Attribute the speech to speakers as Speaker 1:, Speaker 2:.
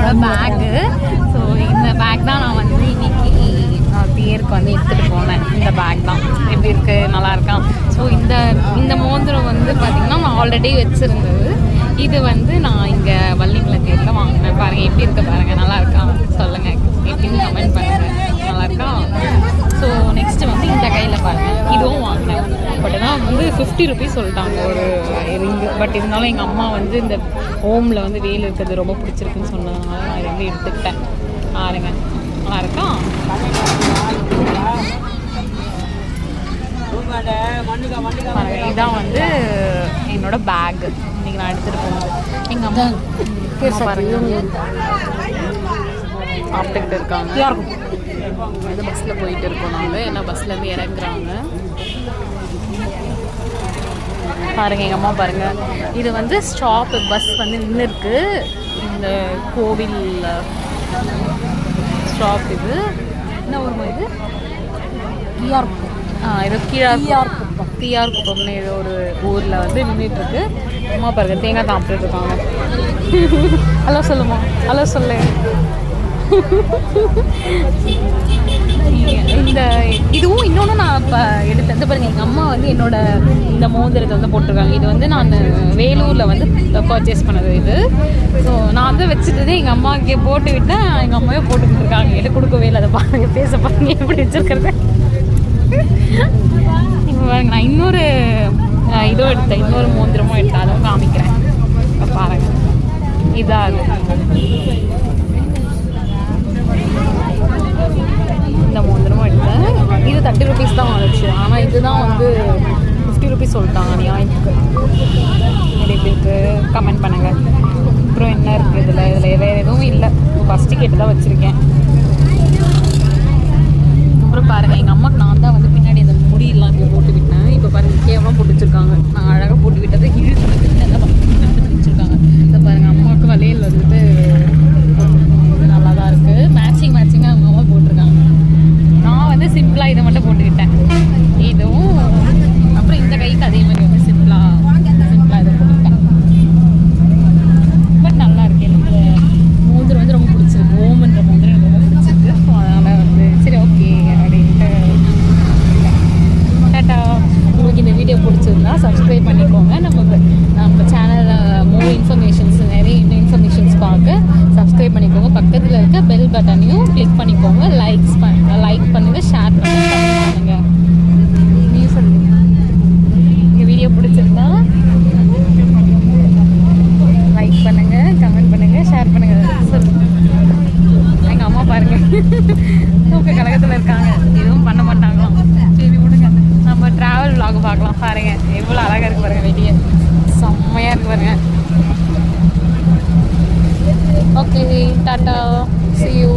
Speaker 1: என்னோட bag. So இந்த back தான் நான் வந்து இன்னைக்கு தேருக்கு வந்து எடுத்துகிட்டு போனேன். இந்த பேக் தான் எப்படி இருக்குது, நல்லா இருக்கான். ஸோ இந்த மோதிரம் வந்து பார்த்திங்கன்னா நான் ஆல்ரெடி வச்சுருந்தது. இது வந்து நான் இங்கே வள்ளிமலை தேரில் வாங்கினேன். பாருங்கள் எப்படி இருக்க பாருங்கள், நல்லா இருக்கா சொல்லுங்கள், எப்படின்னு கமெண்ட் பண்ணுங்கள். நல்லா இருக்கா? ஸோ நெக்ஸ்ட்டு வந்து இந்த கையில் பாருங்கள், இதுவும் வாங்கினேன். பட் ஆனால் வந்து 50 ருபீஸ் சொல்லிட்டாங்க ஒரு ரிங்கு. பட் இருந்தாலும் எங்கள் அம்மா வந்து இந்த ஹோமில் வந்து வேல் இருக்கிறது ரொம்ப பிடிச்சிருக்குன்னு சொன்னதுனால நான் இதை வந்து எடுத்துக்கிட்டேன். பாருங்க நல்லா இருக்கா? இதான் வந்து என்னோட பேக் இன்னைக்கு நான் எடுத்துகிட்டு போனேன். எங்கள் அம்மா சாப்பிட்டுக்கிட்டு இருக்காங்க. வந்து பஸ்ஸில் போயிட்டு இருக்கோம் நாங்கள். ஏன்னா பஸ்லேருந்து இறங்குறாங்க. பாருங்கள் எங்கள் அம்மா பாருங்கள், இது வந்து ஸ்டாப்பு, பஸ் வந்து நின்று இருக்கு. இந்த கோவில் ஸ்டாப் இது. என்ன ஊருமா இது? இது டிஆர் குப்பம்னு ஏதோ ஒரு ஊரில் வந்து நின்றுட்டுருக்கு. அம்மா பாருங்க தேங்காய் சாப்பிட்டுட்டு இருக்காங்க. ஹலோ சொல்லுமா, ஹலோ சொல்லு. இந்த இதுவும் இன்னொன்று நான் இப்போ எடுத்து வந்து பாருங்கள், எங்கள் அம்மா வந்து என்னோட இந்த மோதிரத்தை வந்து போட்டிருக்காங்க. இது வந்து நான் வேலூரில் வந்து பர்ச்சேஸ் பண்ணது இது. ஸோ நான் வந்து வச்சுட்டு எங்கள் அம்மாவுக்கு போட்டு விட்டேன். எங்கள் அம்மாவே போட்டுக்கிட்டு இருக்காங்க. எடுத்து கொடுக்கவே இல்லை. அதை பாருங்க, பேச பாருங்க எப்படி வச்சுருக்கிறது. இப்போ பாருங்க, நான் இன்னொரு இதுவும் எடுத்தேன், இன்னொரு மோதிரமும் எடுத்தேன். அதுவும் காமிக்கிறேன். இப்போ பாருங்கள், இதாக இந்த மோதிரமும் எடுத்தேன். இது 30 ருபீஸ் தான் வந்துச்சு. ஆனால் இதுதான் வந்து 50 ருபீஸ் சொல்லிட்டாங்க நியாயத்துக்கு. இது எப்படி இருக்குது கமெண்ட் பண்ணுங்கள். அப்புறம் என்ன இருக்குது இதில் வேறு எதுவும் இல்லை. ஃபஸ்ட்டு கேட்டு தான் வச்சுருக்கேன். அப்புறம் பாருங்கள், எங்கள் அம்மாவுக்கு நான் தான் வந்து பின்னாடி இந்த முடியெல்லாம் இப்போ போட்டு விட்டேன். இப்போ பாருங்கள் கேவலாம் போட்டு வச்சுருக்காங்க. நான் அழகாக போட்டு விட்டது இழுத்து வச்சுருக்காங்க. இதை பாருங்கள், அம்மாவுக்கு வளையல் வந்துட்டு நல்லா தான் இருக்குது. மேட்சிங்காக அவங்க அம்மா போட்டிருக்காங்க. நான் வந்து சிம்பிளாக இதை மட்டும் போட்டுக்கிட்டேன். இதுவும் அப்புறம் இந்த கைக்கு அதே மாதிரி வந்து சிம்பிளாக இதை போட்டுக்கிட்டேன். பட் நல்லா இருக்கு. எனக்கு மோதிரம் வந்து ரொம்ப பிடிச்சிருக்கு. ஓம்ன்ற மோதிரம் எனக்கு ரொம்ப பிடிச்சிருக்கு. ஸோ அதனால் வந்து சரி ஓகே அப்படின்ட்டு. டாட்டா. உங்களுக்கு இந்த வீடியோ பிடிச்சிருந்தா சப்ஸ்கிரைப் பண்ணிக்கோங்க. நம்ம சேனலில் மோர் இன்ஃபர்மேஷன்ஸ், நிறைய இன்னும் இன்ஃபர்மேஷன்ஸ் பார்க்க சப்ஸ்கிரைப் பண்ணிக்கோங்க. பக்கத்தில் இருக்க பெல் பட்டனையும் கிளிக் பண்ணிக்கோங்க. லைக் பண்ணுங்கள், ஷேர் பண்ணுங்கள். நீ சொல்லுங்க, இந்த வீடியோ பிடிச்சிருந்தா லைக் பண்ணுங்கள், கமெண்ட் பண்ணுங்கள், ஷேர் பண்ணுங்கள். சொல்லுங்கள். எங்கள் அம்மா பாருங்கள் தூக்க கழகத்தில் இருக்காங்க. எதுவும் பண்ண மாட்டாங்களாம். சரி விடுங்க, நம்ம ட்ராவல் vlog பார்க்கலாம். பாருங்கள் எவ்வளோ அழகாக இருக்குது பாருங்கள், வெளியே செம்மையாக இருக்குது பாருங்கள். Okay tata, see you.